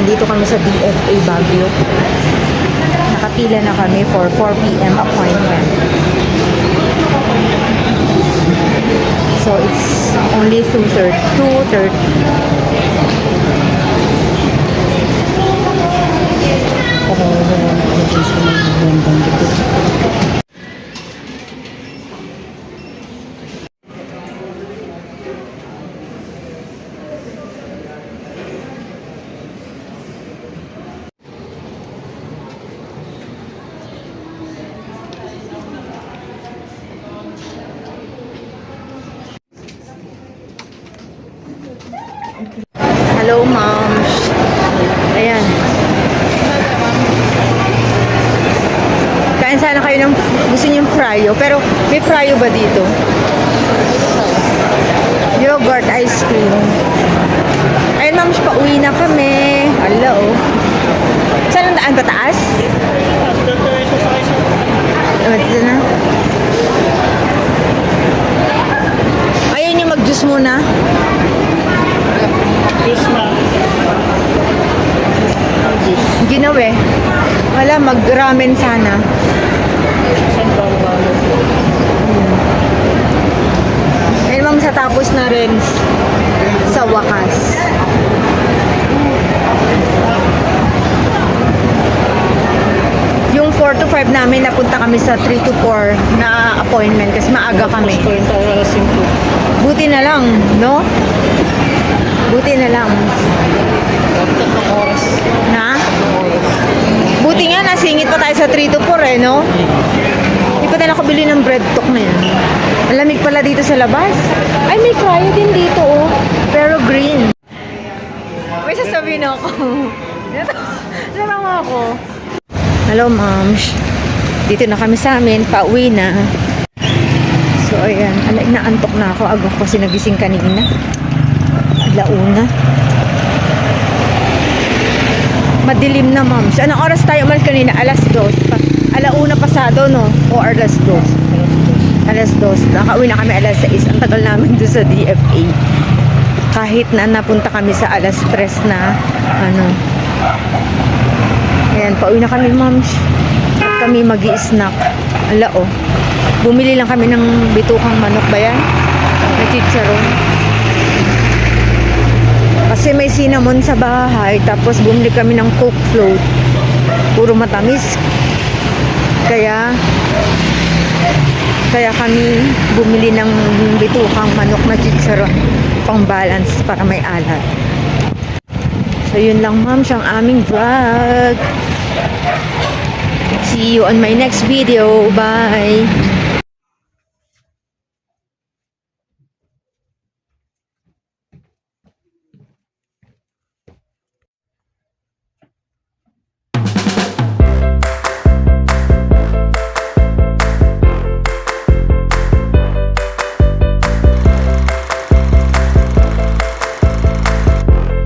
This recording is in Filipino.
nandito kami sa DFA Baguio. Nakapila na kami for 4 p.m. appointment. So it's only 2:30. Hello, moms. Ayan. Kain sana kayo ng gusto niyo yung fryo, pero may fryo ba dito? Yogurt ice cream. Ayun, moms, pauwi na kami. Hello. Saan ang daan? Pataas? Dito na. Ayun yung mag-juice muna. Juice na. Ginawa eh. Wala, mag-ramen sana. Saan ba ang balo? Ayun, ma'am, sa tapos na rin sa wakas. Yung 4 to 5 namin, napunta kami sa 3 to 4 na appointment kasi maaga kami. Gusto yung tayo alas 5. Buti na lang, no? Buti na lang. Dapat 3 oras. Na? Buti nga, nasingit pa tayo sa 3 to 4 eh, no? Hindi pa tayo nakabili ng bread talk na yan. Malamig pala dito sa labas. Ay, may fryo din dito, oh. Pero green. May sasabihin ako. Natawa ako. Hello, moms. Dito na kami sa amin. Pauwi na. So, ayan. Inaantok na ako. Agad ko kasi nagising kanina. Alauna. Madilim na, moms. Anong oras tayo umalis kanina? Alas 2. Alauna pasado, no? O alas 2. Alas 2. Nakauwi na kami alas 6. Ang tagal namin doon sa DFA. Kahit na napunta kami sa alas 3 na, ano. Ayan, pauwi na kami, moms. At kami mag-i-snack. Ala, oh. Bumili lang kami ng bitukang manok ba yan? Na chicharon. Kasi may cinnamon sa bahay. Tapos bumili kami ng Coke float. Puro matamis. Kaya kami bumili ng bitukang manok na chicharon. Pang balance para may alat. So yun lang, ma'am, siyang aming vlog. See you on my next video. Bye!